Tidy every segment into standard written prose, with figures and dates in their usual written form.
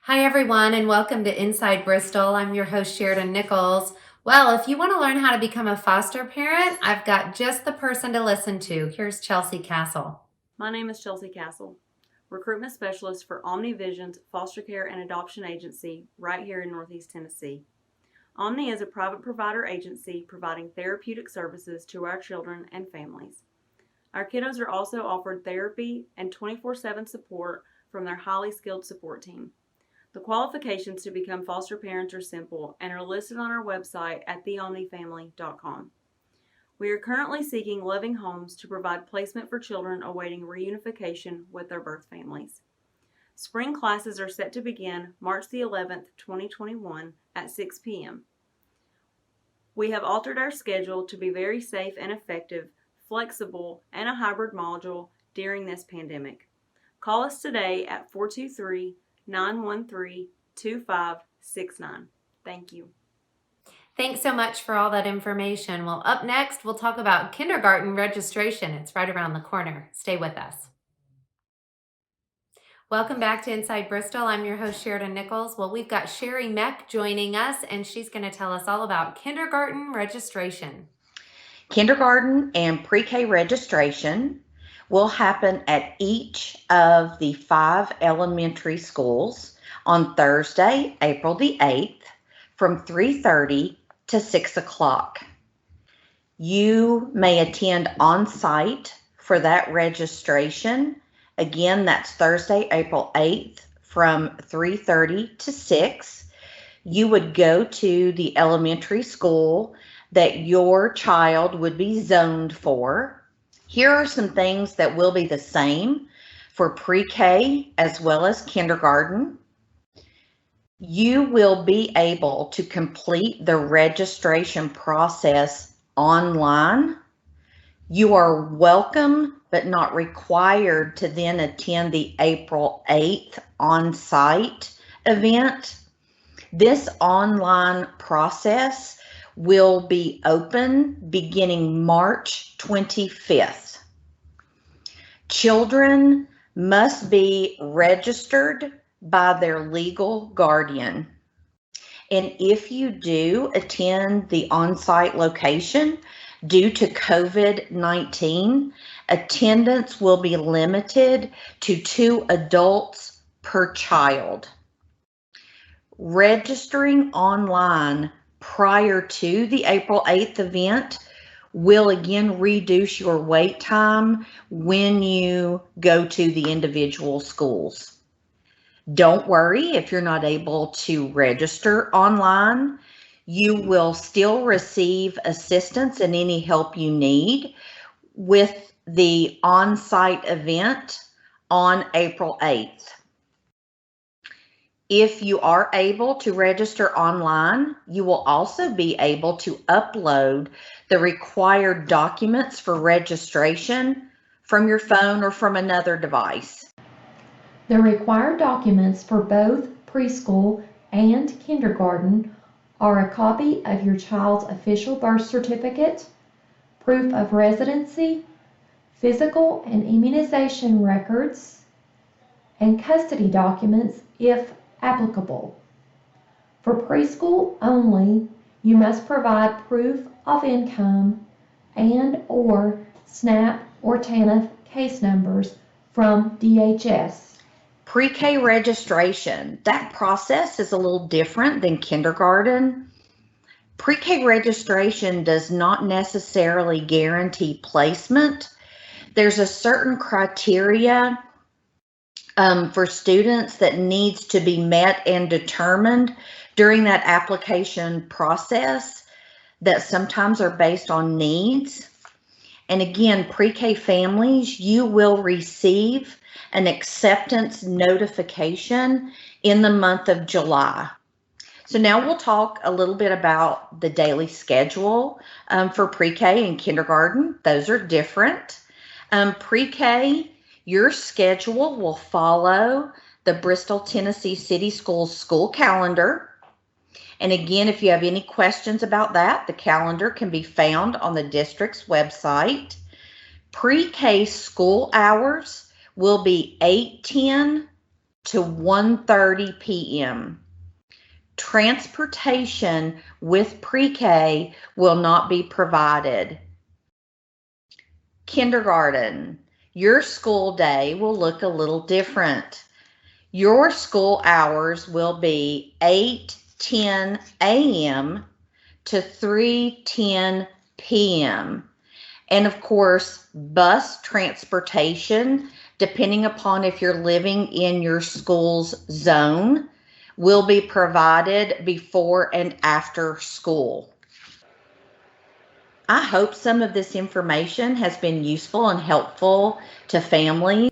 Hi, everyone, and welcome to Inside Bristol. I'm your host, Sheridan Nichols. Well, if you want to learn how to become a foster parent, I've got just the person to listen to. Here's Chelsea Castle. My name is Chelsea Castle, recruitment specialist for Omnivisions Foster Care and Adoption Agency right here in Northeast Tennessee. Omni is a private provider agency providing therapeutic services to our children and families. Our kiddos are also offered therapy and 24/7 support from their highly skilled support team. The qualifications to become foster parents are simple and are listed on our website at theomnifamily.com. We are currently seeking loving homes to provide placement for children awaiting reunification with their birth families. Spring classes are set to begin March the 11th, 2021 at 6 p.m. We have altered our schedule to be very safe and effective, flexible, and a hybrid module during this pandemic. Call us today at 423-913-2569. Thank you. Thanks so much for all that information. Well, up next, we'll talk about kindergarten registration. It's right around the corner. Stay with us. Welcome back to Inside Bristol. I'm your host, Sheridan Nichols. Well, we've got Sherry Meck joining us, and she's going to tell us all about kindergarten registration. Kindergarten and pre-K registration will happen at each of the 5 elementary schools on Thursday, April the 8th from 3:30 to 6 o'clock. You may attend on-site for that registration. Again, that's Thursday, April 8th from 3:30 to 6. You would go to the elementary school that your child would be zoned for. Here are some things that will be the same for pre-K as well as kindergarten. You will be able to complete the registration process online. You are welcome but not required to then attend the April 8th on-site event. This online process will be open beginning March 25th. Children must be registered by their legal guardian. And if you do attend the on-site location, due to COVID-19, attendance will be limited to 2 adults per child. Registering online prior to the April 8th event will again reduce your wait time when you go to the individual schools. Don't worry if you're not able to register online. You will still receive assistance and any help you need with the on-site event on April 8th. If you are able to register online, you will also be able to upload the required documents for registration from your phone or from another device. The required documents for both preschool and kindergarten are a copy of your child's official birth certificate, proof of residency, physical and immunization records, and custody documents if applicable. For preschool only, you must provide proof of income and/or SNAP or TANF case numbers from DHS. Pre-K registration, that process is a little different than kindergarten. Pre-K registration does not necessarily guarantee placement. There's a certain criteria for students that needs to be met and determined during that application process that sometimes are based on needs. And again, pre-K families, you will receive an acceptance notification in the month of July. So now we'll talk a little bit about the daily schedule for pre-K and kindergarten. Those are different. Pre-K, your schedule will follow the Bristol, Tennessee City Schools school calendar. And again, if you have any questions about that, the calendar can be found on the district's website. Pre-K school hours will be 8:10 to 1:30 p.m. Transportation with pre-K will not be provided. Kindergarten. Your school day will look a little different. Your school hours will be 8:10 a.m. to 3:10 p.m. And of course, bus transportation, depending upon if you're living in your school's zone, will be provided before and after school. I hope some of this information has been useful and helpful to families.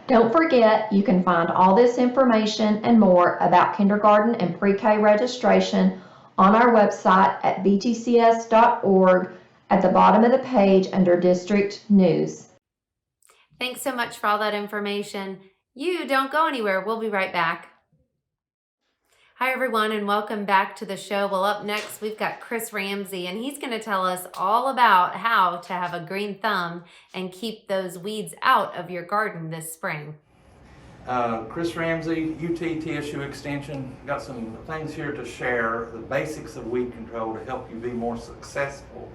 Don't forget, you can find all this information and more about kindergarten and pre-K registration on our website at btcs.org at the bottom of the page under District News. Thanks so much for all that information. You don't go anywhere. We'll be right back. Hi, everyone, and welcome back to the show. Well, up next, we've got Chris Ramsey, and he's going to tell us all about how to have a green thumb and keep those weeds out of your garden this spring. Chris Ramsey, UT TSU Extension. Got some things here to share, the basics of weed control to help you be more successful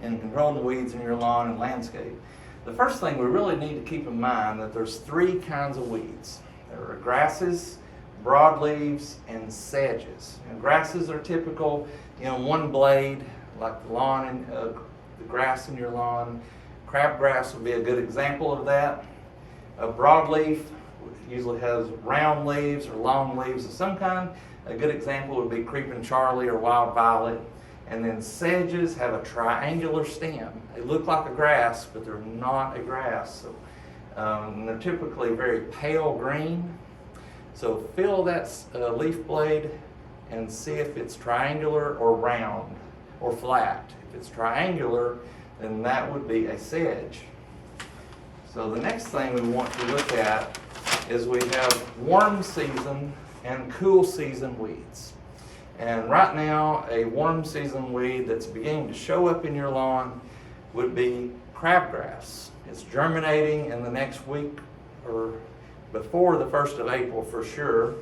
in controlling the weeds in your lawn and landscape. The first thing we really need to keep in mind that there's three kinds of weeds. There are grasses, broadleaves, and sedges. And grasses are typical, one blade, like the lawn and the grass in your lawn. Crabgrass would be a good example of that. A broadleaf usually has round leaves or long leaves of some kind. A good example would be creeping Charlie or wild violet. And then sedges have a triangular stem. They look like a grass, but they're not a grass. So, they're typically very pale green. So feel that leaf blade and see if it's triangular or round or flat. If it's triangular, then that would be a sedge. So the next thing we want to look at is we have warm season and cool season weeds. And right now, a warm season weed that's beginning to show up in your lawn would be crabgrass. It's germinating in the next week or before the 1st of April for sure.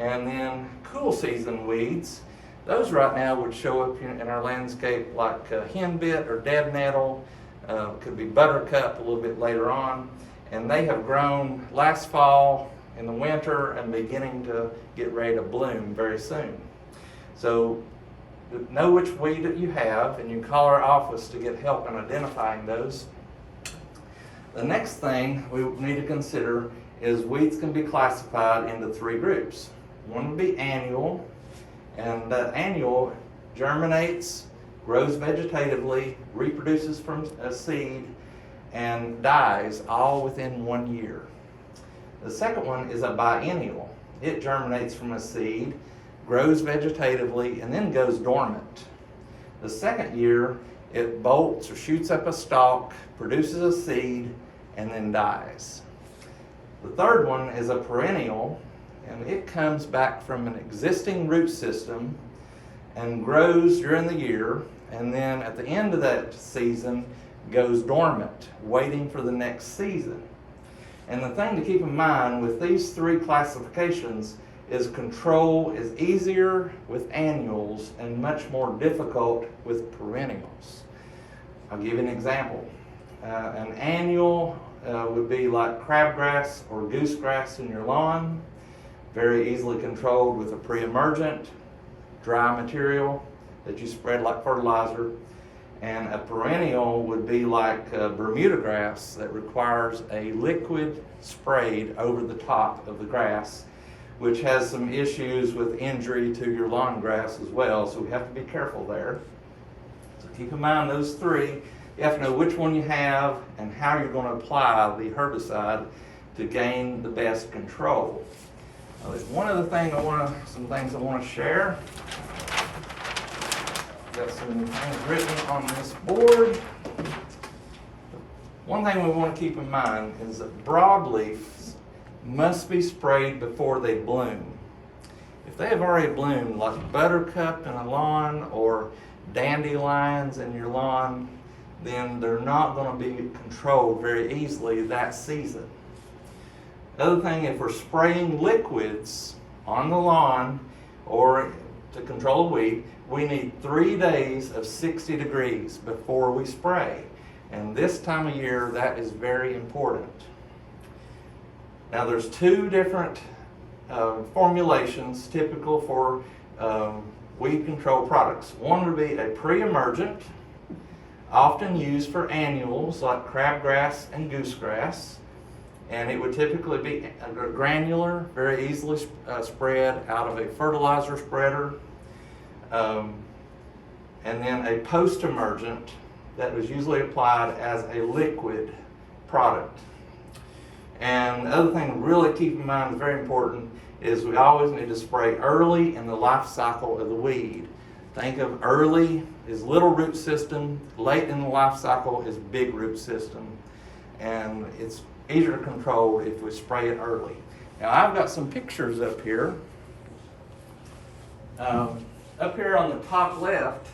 And then cool season weeds, those right now would show up in our landscape like henbit or dead nettle, could be buttercup a little bit later on. And they have grown last fall in the winter and beginning to get ready to bloom very soon. So know which weed that you have, and you can call our office to get help in identifying those. The next thing we need to consider is weeds can be classified into three groups. One would be annual, and that annual germinates, grows vegetatively, reproduces from a seed, and dies all within 1 year. The second one is a biennial. It germinates from a seed, grows vegetatively, and then goes dormant. The second year, it bolts or shoots up a stalk, produces a seed, and then dies. The third one is a perennial, and it comes back from an existing root system and grows during the year, and then at the end of that season goes dormant, waiting for the next season. And the thing to keep in mind with these three classifications is control is easier with annuals and much more difficult with perennials. I'll give you an example. An annual would be like crabgrass or goosegrass in your lawn, very easily controlled with a pre-emergent dry material that you spread like fertilizer. And a perennial would be like Bermuda grass that requires a liquid sprayed over the top of the grass, which has some issues with injury to your lawn grass as well, so we have to be careful there. So keep in mind those three. You have to know which one you have and how you're going to apply the herbicide to gain the best control. There's one other thing some things I want to share. Got some things written on this board. One thing we want to keep in mind is that broadleafs must be sprayed before they bloom. If they have already bloomed, like buttercup in a lawn or dandelions in your lawn, then they're not going to be controlled very easily that season. Other thing, if we're spraying liquids on the lawn or to control weed, we need 3 days of 60 degrees before we spray. And this time of year, that is very important. Now there's 2 different formulations typical for weed control products. One would be a pre-emergent, often used for annuals like crabgrass and goosegrass. And it would typically be granular, very easily spread out of a fertilizer spreader. And then a post-emergent that was usually applied as a liquid product. And the other thing to really keep in mind is very important is we always need to spray early in the life cycle of the weed. Think of early is little root system, late in the life cycle is big root system. And it's easier to control if we spray it early. Now I've got some pictures up here. Up here on the top left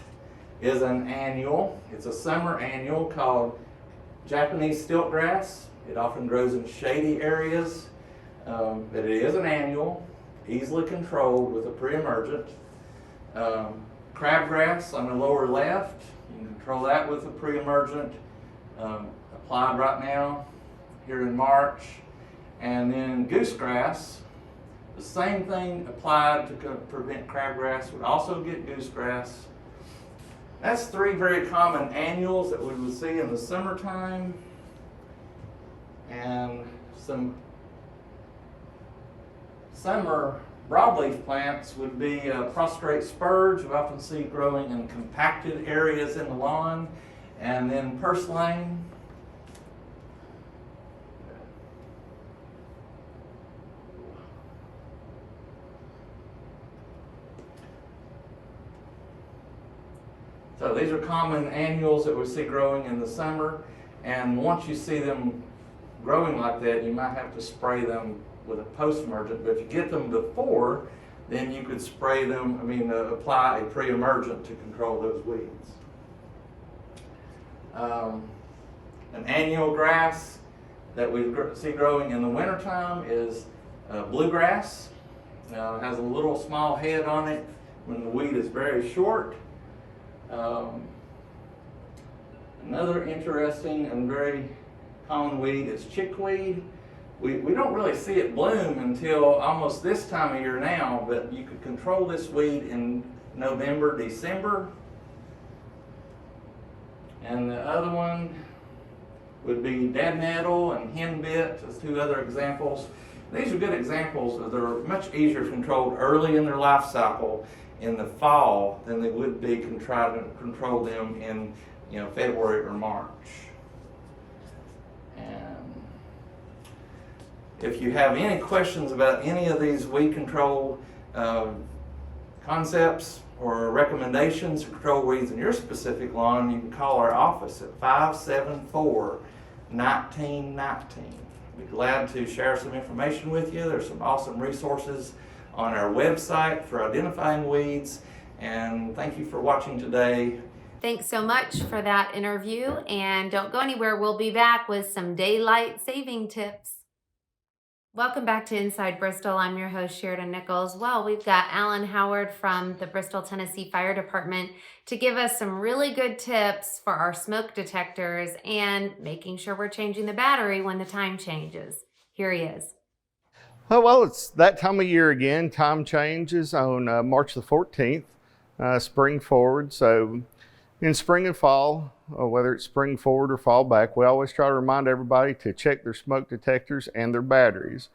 is an annual. It's a summer annual called Japanese stiltgrass. It often grows in shady areas, but it is an annual, easily controlled with a pre-emergent. Crabgrass on the lower left, you can control that with a pre-emergent, applied right now here in March. And then goosegrass, the same thing applied to prevent crabgrass, would also get goosegrass. That's 3 very common annuals that we would see in the summertime. And some summer broadleaf plants would be prostrate spurge, we often see growing in compacted areas in the lawn. And then purslane. So these are common annuals that we see growing in the summer, and once you see them growing like that, you might have to spray them with a post-emergent, but if you get them before, then you could spray them, apply a pre-emergent to control those weeds. An annual grass that we see growing in the wintertime is bluegrass. It has a little small head on it when the weed is very short. Another interesting and very common weed is chickweed. We don't really see it bloom until almost this time of year now, but you could control this weed in November, December. And the other one would be dead nettle and henbit as 2 other examples. These are good examples of they're much easier controlled early in their life cycle in the fall than they would be trying to control them in February or March. And if you have any questions about any of these weed control concepts or recommendations to control weeds in your specific lawn, you can call our office at 574-1919. We'd be glad to share some information with you. There's some awesome resources on our website for identifying weeds. And thank you for watching today. Thanks so much for that interview, and don't go anywhere. We'll be back with some daylight saving tips. Welcome back to Inside Bristol. I'm your host, Sheridan Nichols. Well, we've got Alan Howard from the Bristol, Tennessee Fire Department to give us some really good tips for our smoke detectors and making sure we're changing the battery when the time changes. Here he is. Well, it's that time of year again. Time changes on March the 14th, spring forward. So in spring and fall, whether it's spring forward or fall back, we always try to remind everybody to check their smoke detectors and their batteries.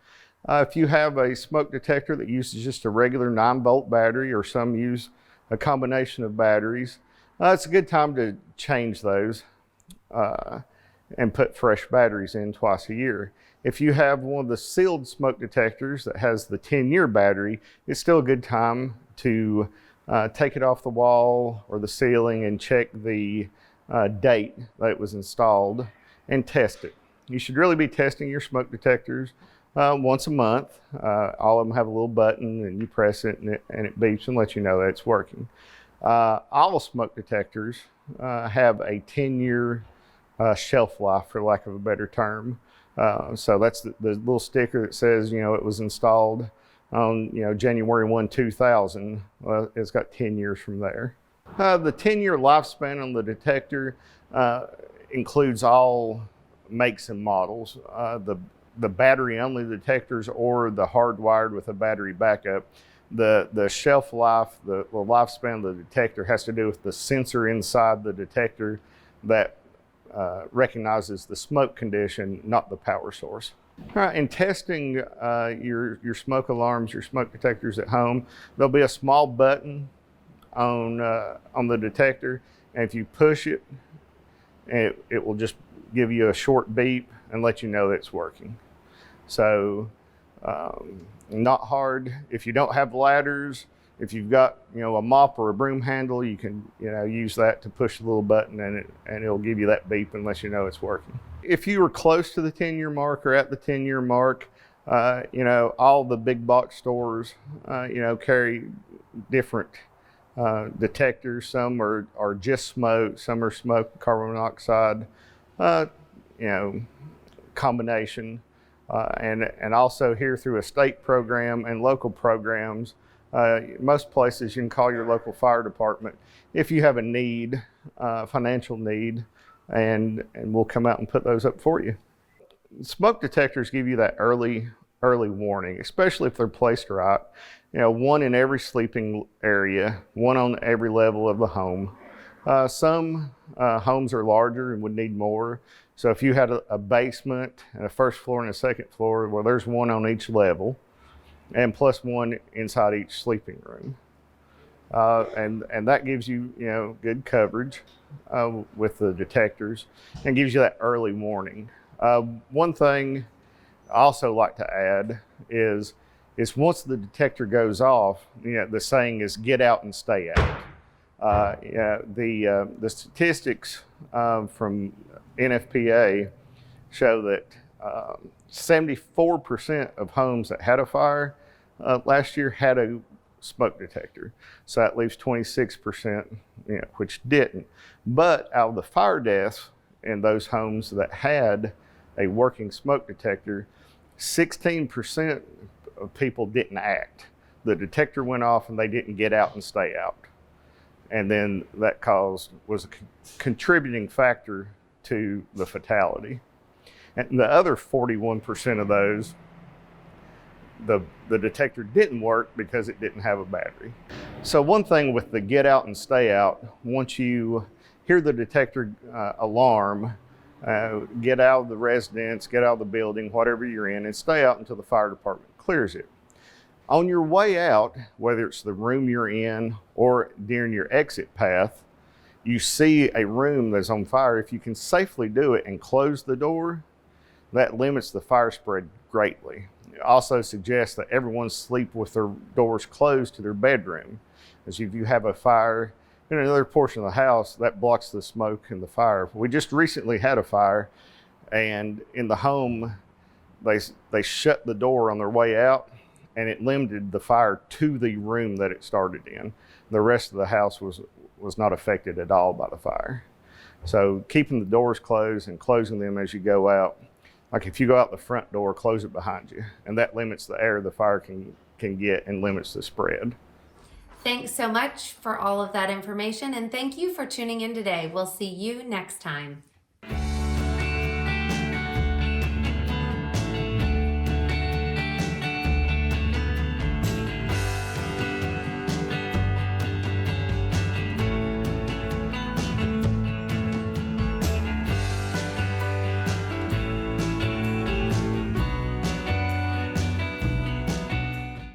If you have a smoke detector that uses just a regular 9-volt battery, or some use a combination of batteries, it's a good time to change those and put fresh batteries in twice a year. If you have one of the sealed smoke detectors that has the 10-year battery, it's still a good time to take it off the wall or the ceiling and check the date that it was installed and test it. You should really be testing your smoke detectors once a month. All of them have a little button, and you press it and it beeps and lets you know that it's working. All smoke detectors have a 10-year shelf life, for lack of a better term. So that's the little sticker that says, it was installed on, January 1, 2000. Well, it's got 10 years from there. The 10-year lifespan on the detector includes all makes and models. The battery-only detectors or the hardwired with a battery backup. The shelf life, the lifespan of the detector has to do with the sensor inside the detector that recognizes the smoke condition, not the power source. All right, in testing your smoke alarms, your smoke detectors at home, there'll be a small button on the detector, and if you push it, it will just give you a short beep and let you know that it's working. So not hard. If you don't have ladders, if you've got a mop or a broom handle, you can use that to push the little button, and it'll give you that beep and let you know it's working. If you were close to the 10-year mark or at the 10-year mark, all the big box stores carry different detectors. Some are just smoke, some are smoke, carbon monoxide, combination. And also here through a state program and local programs, most places you can call your local fire department if you have a need, financial need, and we'll come out and put those up for you. Smoke detectors give you that early warning, especially if they're placed right. One in every sleeping area, one on every level of the home. Some homes are larger and would need more. So if you had a basement and a first floor and a second floor, well, there's one on each level, and plus one inside each sleeping room. And that gives you, good coverage with the detectors and gives you that early warning. One thing I also like to add is once the detector goes off, the saying is get out and stay out. The statistics from NFPA show that 74% of homes that had a fire last year had a smoke detector. So that leaves 26%, which didn't. But out of the fire deaths in those homes that had a working smoke detector, 16% of people didn't act. The detector went off and they didn't get out and stay out. And then that was a contributing factor to the fatality. And the other 41% of those, the detector didn't work because it didn't have a battery. So one thing with the get out and stay out, once you hear the detector alarm, get out of the residence, get out of the building, whatever you're in, and stay out until the fire department clears it. On your way out, whether it's the room you're in or during your exit path, you see a room that's on fire. If you can safely do it and close the door, that limits the fire spread greatly. It also suggests that everyone sleep with their doors closed to their bedroom, as if you have a fire in another portion of the house, that blocks the smoke and the fire. We just recently had a fire, and in the home, they shut the door on their way out, and it limited the fire to the room that it started in. The rest of the house was not affected at all by the fire. So keeping the doors closed and closing them as you go out, like if you go out the front door, close it behind you, and that limits the air the fire can get and limits the spread. Thanks so much for all of that information, and thank you for tuning in today. We'll see you next time.